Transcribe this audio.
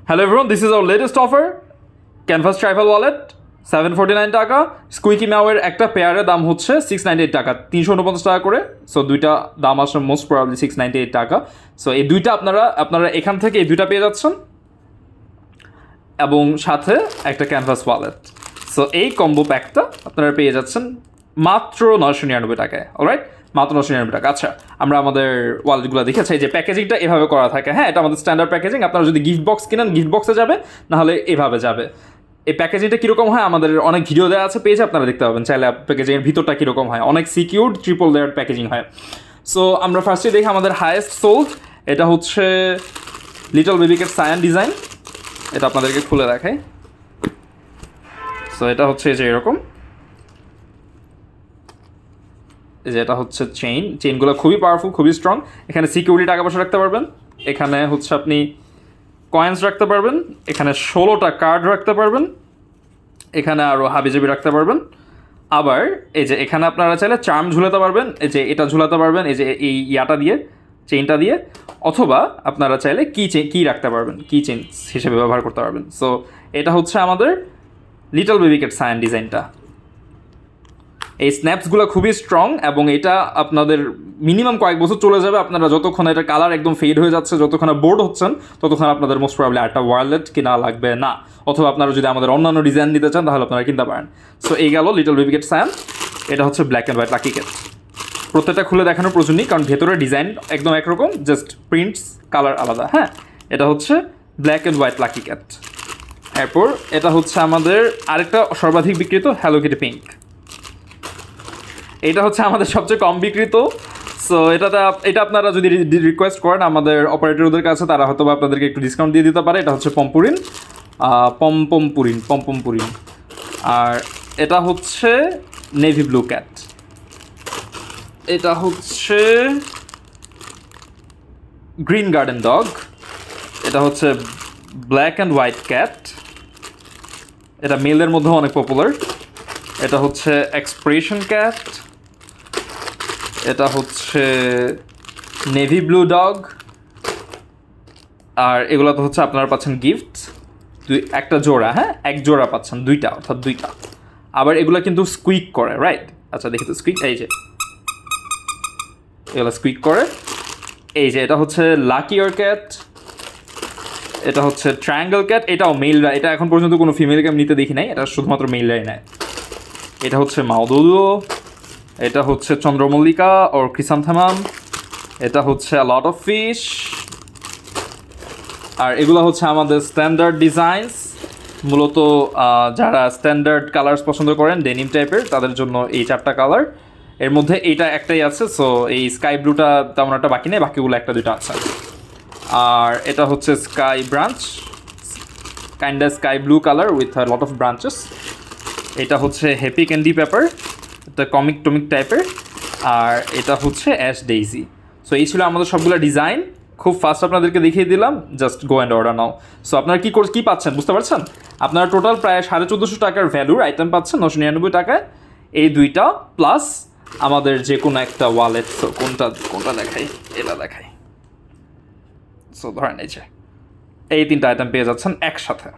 Hello everyone, this is our latest offer. Canvas Travel Wallet 749 টাকা। স্কুইকি ম্যাওয়ের একটা পেয়ারের দাম হচ্ছে 698 টাকা, 349 টাকা করে। সো দুইটা দাম আসলে মোস্ট প্রবাবলি 698 টাকা। সো এই দুইটা আপনারা এখান থেকে এই দুইটা পেয়ে যাচ্ছেন এবং সাথে একটা ক্যানভাস ওয়ালেট। সো এই কম্বো প্যাকটা আপনারা পেয়ে যাচ্ছেন মাত্র 999 টাকায়। অলরাইট, মাত্র 999 টাকা। আচ্ছা, আমরা আমাদের ওয়ালেটগুলো দেখেছি যে প্যাকেজিংটা এভাবে করা থাকে। হ্যাঁ, এটা আমাদের স্ট্যান্ডার্ড প্যাকেজিং। আপনারা যদি গিফট বক্স কিনেন, গিফট বক্সে যাবে, নাহলে এভাবে যাবে। এই প্যাকেজিংটা কীরকম হয় আমাদের অনেক ভিডিও দেওয়া আছে পেজে, আপনারা দেখতে পাবেন চাইলে। প্যাকেজিংয়ের ভিতরটা কীরকম হয়, অনেক সিকিউরড ট্রিপল লেয়ার প্যাকেজিং হয়। সো আমরা ফার্স্টে দেখি আমাদের হায়েস্ট সোল্ড, এটা হচ্ছে লিটল বেবি কিট সায়ান ডিজাইন। এটা আপনাদেরকে খুলে দেখাই। সো এটা হচ্ছে যে এরকম, যে এটা হচ্ছে চেইনগুলো খুবই পাওয়ারফুল, খুবই স্ট্রং। এখানে সিকিউরিটি টাকা পয়সা রাখতে পারবেন, এখানে হচ্ছে আপনি কয়েন্স রাখতে পারবেন, এখানে 16টা কার্ড রাখতে পারবেন, এখানে আরও হাবিজাবি রাখতে পারবেন। আবার এই যে এখানে আপনারা চাইলে চার্ম ঝুলাতে পারবেন, এই যে এটা ঝুলাতে পারবেন, এই যে এই ইয়াটা দিয়ে, চেইনটা দিয়ে। অথবা আপনারা চাইলে কি রাখতে পারবেন, কি চেইন হিসেবে ব্যবহার করতে পারবেন। সো এটা হচ্ছে আমাদের লিটল বেবি কিট সায়ান ডিজাইনটা। এই স্ন্যাপসগুলো খুবই স্ট্রং এবং এটা আপনাদের মিনিমাম কয়েক বছর চলে যাবে। আপনারা যতক্ষণ এটা কালার একদম ফেড হয়ে যাচ্ছে, যতক্ষণ বোর্ড হচ্ছেন, ততক্ষণ আপনাদের মোস্ট প্রবলি একটা ওয়ালেট কিনা লাগবে না। অথবা আপনারা যদি আমাদের অন্যান্য ডিজাইন নিতে চান তাহলে আপনারা কিনতে পারেন। সো এই গেল লিটল বেবি কিট সায়ান। এটা হচ্ছে black and white lucky kit. প্রত্যেকটা খুলে দেখানোর প্রয়োজন নেই, কারণ ভেতরে ডিজাইন একদম একরকম, জাস্ট প্রিন্টস কালার আলাদা। হ্যাঁ, এটা হচ্ছে black and white lucky kit. এরপর এটা হচ্ছে আমাদের আরেকটা সর্বাধিক বিক্রিত হ্যালো কিটি পিঙ্ক। এটা হচ্ছে আমাদের সবচেয়ে কম বিক্রিত। সো এটা আপনারা যদি রিকোয়েস্ট করেন আমাদের অপারেটরদের কাছে, তারা হয়তো আপনাদেরকে একটু ডিসকাউন্ট দিয়ে দিতে পারে। এটা হচ্ছে পম্পমপুরিন। আর এটা হচ্ছে নেভি ব্লু ক্যাট। এটা হচ্ছে গ্রিন গার্ডেন ডগ। এটা হচ্ছে ব্ল্যাক অ্যান্ড হোয়াইট ক্যাট। এটা মেলদের মধ্যেও অনেক পপুলার। এটা হচ্ছে এক্সপ্রেশন ক্যাট। এটা হচ্ছে নেভি ব্লু ডগ। আর এগুলো তো হচ্ছে আপনারা পাচ্ছেন গিফট, একটা জোড়া। হ্যাঁ, এক জোড়া পাচ্ছেন, অর্থাৎ দুইটা। আবার এগুলো কিন্তু স্কুইক করে, রাইট? আচ্ছা, দেখি তো স্কুইক। এই যে এগুলো স্কুইক করে। এই যে এটা হচ্ছে লাকি ইয়ার ক্যাট। এটা হচ্ছে ট্রায়াঙ্গেল ক্যাট। এটাও মেলরা, এটা এখন পর্যন্ত কোনো ফিমেলকে আমি নিতে দেখি নাই, এটা শুধুমাত্র মেলরাই নেয়। এটা হচ্ছে মাউদুলো। এটা হচ্ছে চন্দ্রমল্লিকা ওর ক্রিসান্থামাম। এটা হচ্ছে আ লট অফ ফিশ। আর এগুলো হচ্ছে আমাদের স্ট্যান্ডার্ড ডিজাইনস। মূলত যারা স্ট্যান্ডার্ড কালার্স পছন্দ করেন ডেনিম টাইপের, তাদের জন্য এই 4টা কালার। এর মধ্যে এইটা একটাই আছে। সো এই স্কাই ব্লুটা তেমন একটা বাকি নেই, বাকিগুলো 1-2টা আছে। আর এটা হচ্ছে sky branch, kind of sky blue colour with a lot of branches. এটা হচ্ছে হ্যাপি ক্যান্ডি পেপার, এটা কমিক টাইপের। আর এটা হচ্ছে অ্যাশ ডেইজি। সো এই ছিল আমাদের সবগুলো ডিজাইন। খুব ফাস্ট আপনাদেরকে দেখিয়ে দিলাম, just go and order now. So আপনারা কী পাচ্ছেন বুঝতে পারছেন? আপনারা টোটাল প্রায় 1450 টাকার ভ্যালুর আইটেম পাচ্ছেন 999 টাকায়। এই দুইটা প্লাস আমাদের যে কোনো একটা ওয়ালেট। সো কোনটা দেখাই? এটা দেখাই। সো ধরেন এই 3টা আইটেম পেয়ে যাচ্ছেন একসাথে।